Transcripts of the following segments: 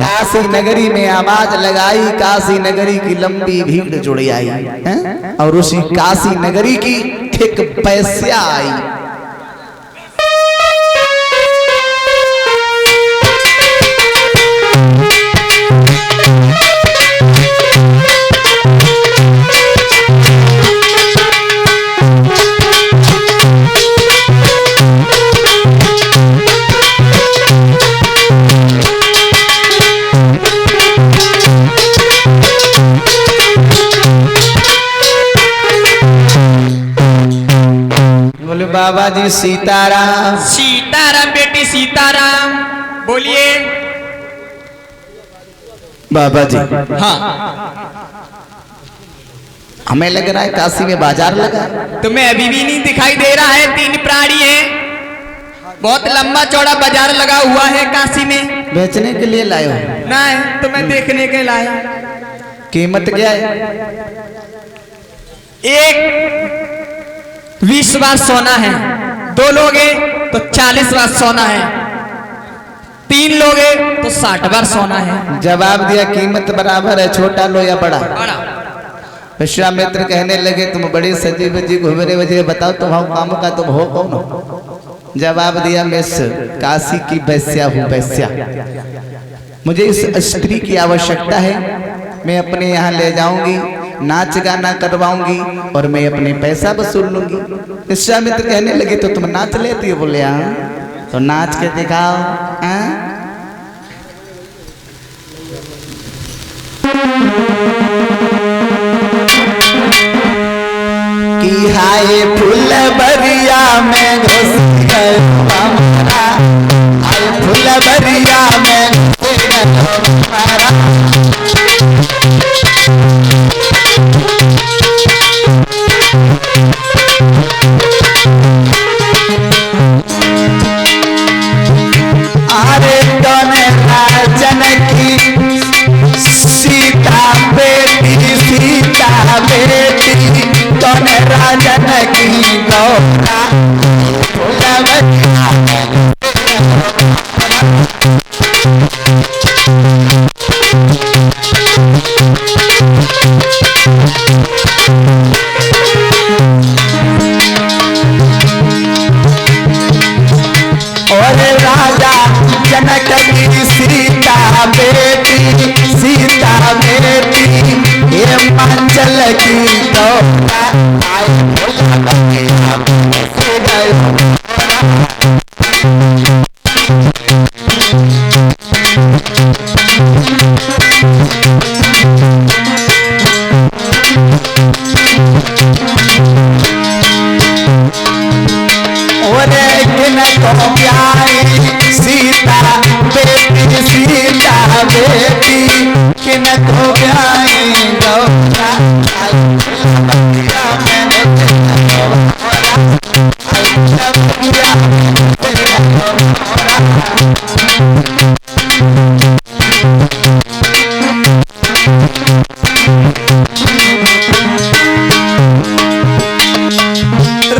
काशी नगरी में आवाज लगाई, काशी नगरी की लंबी भीड़ जुड़ आई है? और उसी काशी नगरी की एक पैस्या आई। बाबा जी सीताराम। सीताराम बेटी सीताराम। बोलिए बाबा जी। हाँ, हमें लग रहा है काशी में बाजार लगा। तुम्हें अभी भी नहीं दिखाई दे रहा है? 3 प्राणी है, बहुत लंबा चौड़ा बाजार लगा हुआ है काशी में। बेचने के लिए लाए हो? नहीं, तुम्हें देखने के लाए। कीमत क्या है? एक 20 बार सोना है, 2 लोग हैं तो 40 बार सोना है, 3 लोग हैं तो 60 बार सोना है। जवाब दिया कीमत बराबर है, छोटा लो या बड़ा? बड़ा। विश्वामित्र कहने लगे तुम बड़ी सजी बजी घूमने वजह बताओ तुम्हारा काम का तुम हो कौन? जवाब दिया मैं काशी की वैश्या हूँ, वैश्या। मुझे इस स्त्री की आवश्यकता है, मैं अपने यहाँ ले जाऊंगी, नाच गाना करवाऊंगी और मैं अपने पैसा वसूल लूंगी। विश्वामित्र कहने लगे तो तुम नाच लेती हो? बोले हाँ। तो नाच के दिखाओ। कि हाय फुलबरिया में घुस गए हमारा, हाय फुलबरिया में घुस गए हमारा। अरे दोने राजन की सीता बेटी, सीता बेटी दोने राजन की गौरा फुलबरिया में। और राजा जनक की सीता बेटी, सीता बेटी ये मंचल की गौरा फुलबरिया में से गए। सीता बेटी, सीता बेटी किन को ब्याई गौरा फुलबरिया में।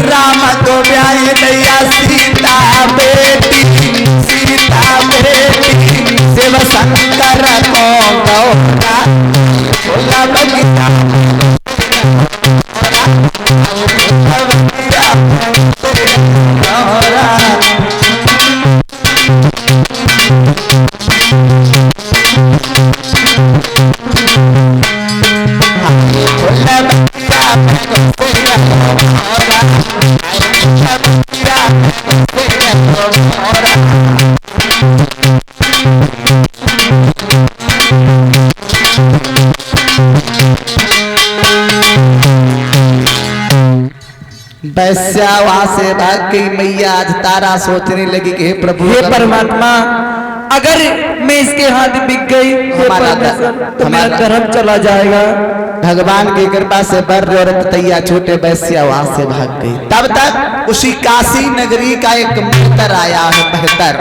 राम को ब्याई दैया सीता बेटी, सीता बेटी शिव शंकर को गौरा वैश्या वहां से भाग गई। मैया आज तारा सोचने लगी कि हे प्रभु, हे परमात्मा, अगर मैं इसके हाथ बिक गई तो मेरा धर्म चला जाएगा। भगवान की कृपा से बर और तैया छोटे वैश्या वहां से भाग गई। तब तक उसी काशी नगरी का एक मित्र आया है, बेहतर।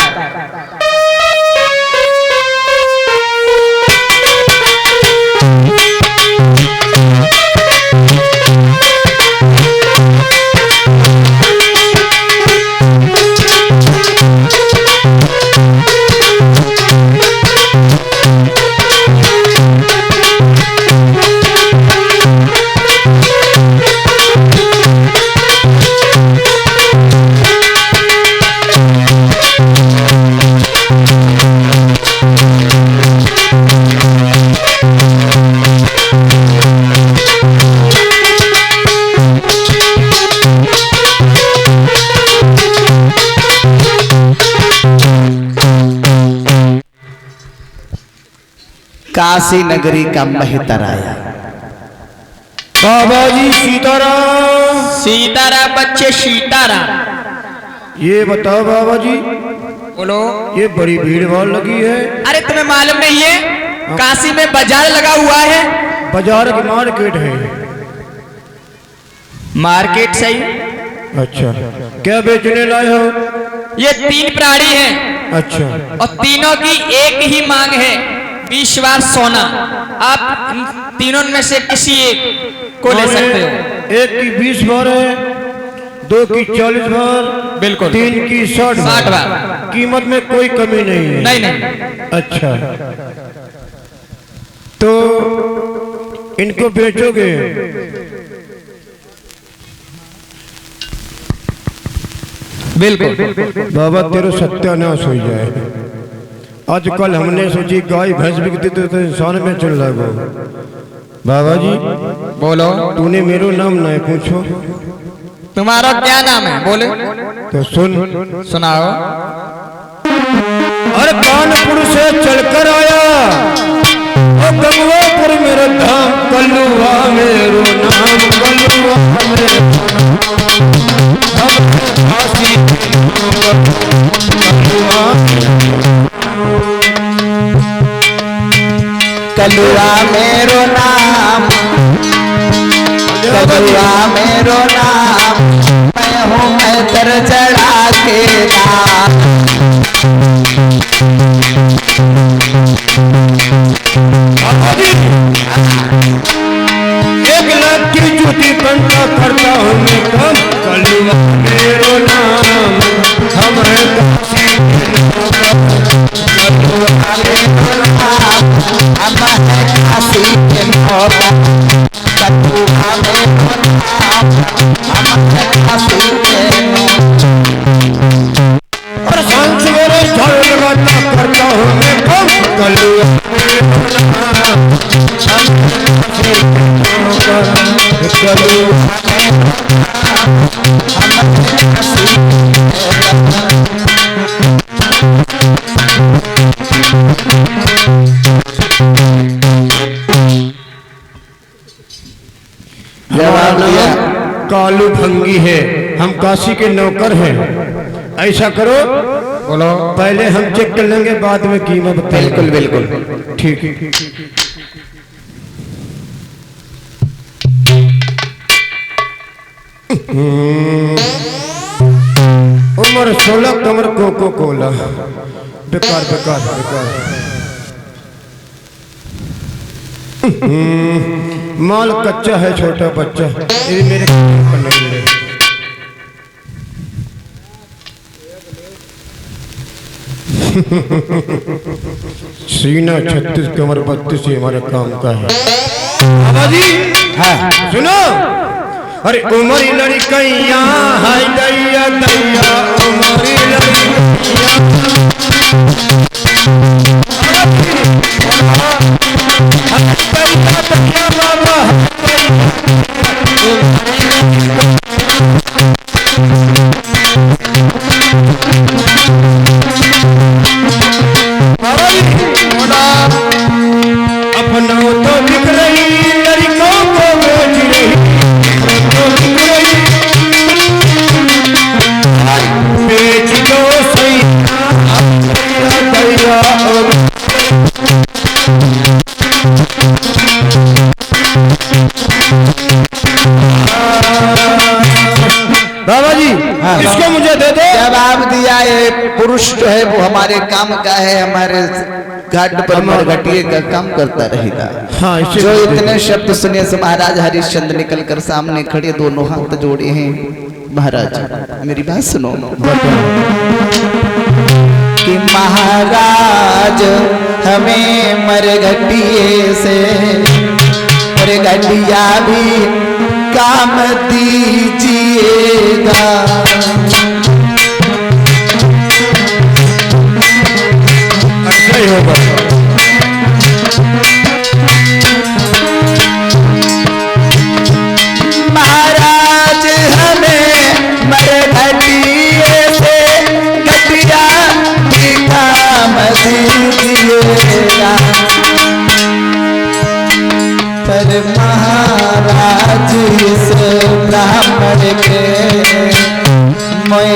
काशी नगरी का महितर आया। बाबा जी सीताराम। सीताराम बच्चे सीताराम। ये बताओ बाबा जी, बोलो। ये बड़ी भीड़ भाड़ लगी है। अरे तुम्हें मालूम नहीं है, काशी में बाजार लगा हुआ है। बाजार की मार्केट है। मार्केट सही। अच्छा, क्या बेचने लाए हो? ये 3 प्राणी हैं। अच्छा। और तीनों की एक ही मांग है, 20 बार सोना। आप इन तीनों में से किसी एक को ले सकते हो। एक की 20 बार है, 2 की 40 बार, बिल्कुल। 3 की 60 बार। कीमत में कोई कमी नहीं है। नहीं। अच्छा, तो इनको बेचोगे? बिल्कुल। बाबा तेरा सत्यानाश हो जाए। आजकल हमने सोची गाय भैंस बिकती तो इंसान में चल लगो। बाबा जी बोलो। तूने मेरो नाम नहीं पूछो। तुम्हारा क्या नाम है? बोले तो सुन। सुनाओ। अरे कानपुर से चलकर आया, ओ गंगवापुर मेरा धाम, कल्लुआ मेरो नाम, कल्लुआ मेरे कलुआ मेरो नाम, कलुआ मेरो नाम, मैं हूँ मैं तर चढ़ा के नाम। एक लाख की जूती बनता करता हूँ मैं कम, कलुआ मेरो नाम, हम हैं काशी कलुआ मेरो नाम, हम हैं काशी के नौका। कलुआ मेरो नाम, हम हैं काशी के नौका। और शाम सवेरे झाड़ू लगाता करता हूँ मैं कम, कलुआ मेरो नाम, हम हैं काशी के नौका। कलुआ जवाब दिया, कालू भंगी है, हम काशी के नौकर हैं। ऐसा करो, बोलो। पहले हम चेक कर लेंगे, बाद में कीमत बताएंगे। बिल्कुल बिल्कुल। ठीक। उम्र 16, कमर कोको कोला। बेकार बेकार बेकार। माल कच्चा है, छोटा बच्चा, ये मेरे पर नहीं है। सीना 36, कमर 32 ही हमारे काम का है। बाबा जी हाँ सुनो, अरे उमरी लड़कैया हाय दैया दैया, उमरी लड़कैया बाबा। अपना तो दिख रही, लड़कों को बेच रही, तो दिख रही। इसको मुझे दे दो। जवाब दिया ये पुरुष जो है वो हमारे काम का है, हमारे घाट पर मरघटिए का काम करता रहेगा। हाँ, इसी जो इतने शब्द सुने से महाराज हरिश्चंद्र निकल कर सामने खड़े, दोनों हाथ जोड़े हैं। महाराज मेरी बात सुनो कि महाराज हमें मरघटिए से मरघटिया भी काम दीजिएगा। ऐसा ही होगा। महाराज हमें मरघटिए से घटिया भी काम दीजिएगा। पर महाराज इस ब्राह्मण के मैं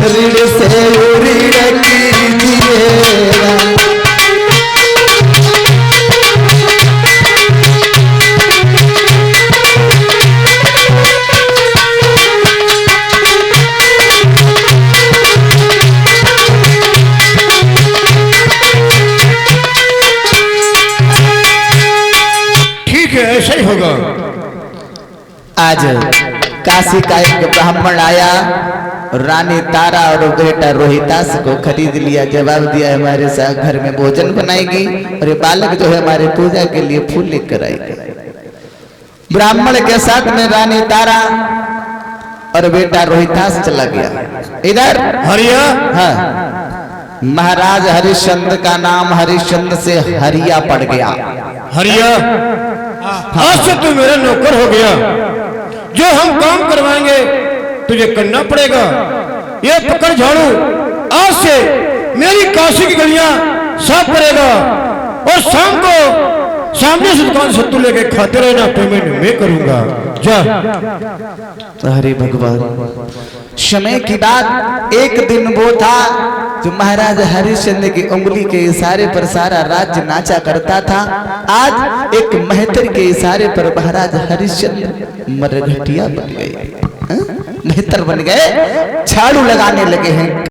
ऋण से ऋण कीजिएगा। ऐसा ही होगा। आज काशी का एक ब्राह्मण आया, रानी तारा और बेटा रोहितास को खरीद लिया। जवाब दिया हमारे साथ घर में भोजन बनाएगी और ये बालक जो है हमारे पूजा के लिए फूल लेकर आएगी। ब्राह्मण के साथ में रानी तारा और बेटा रोहितास चला गया। इधर हरिया, हाँ, महाराज हरिश्चंद्र का नाम हरिश्चंद्र से हरिया पड़ गया। हरिया, आज से तू मेरा नौकर हो गया। जो हम काम करवाएंगे तुझे करना पड़ेगा। ये पकड़ झाड़ू, आज से मेरी काशी की गलियां साफ करेगा और शाम को सामने से दुकान सत्तू लेके खाते रहना, पेमेंट मैं करूंगा। जा। अरे भगवान, समय की बात, एक दिन वो था जो महाराज हरिश्चंद्र की उंगली के इशारे पर सारा राज्य नाचा करता था। आज एक मेहतर के इशारे पर महाराज हरिश्चंद्र मरघटिया बन गए, मेहतर बन गए, झाड़ू लगाने लगे हैं।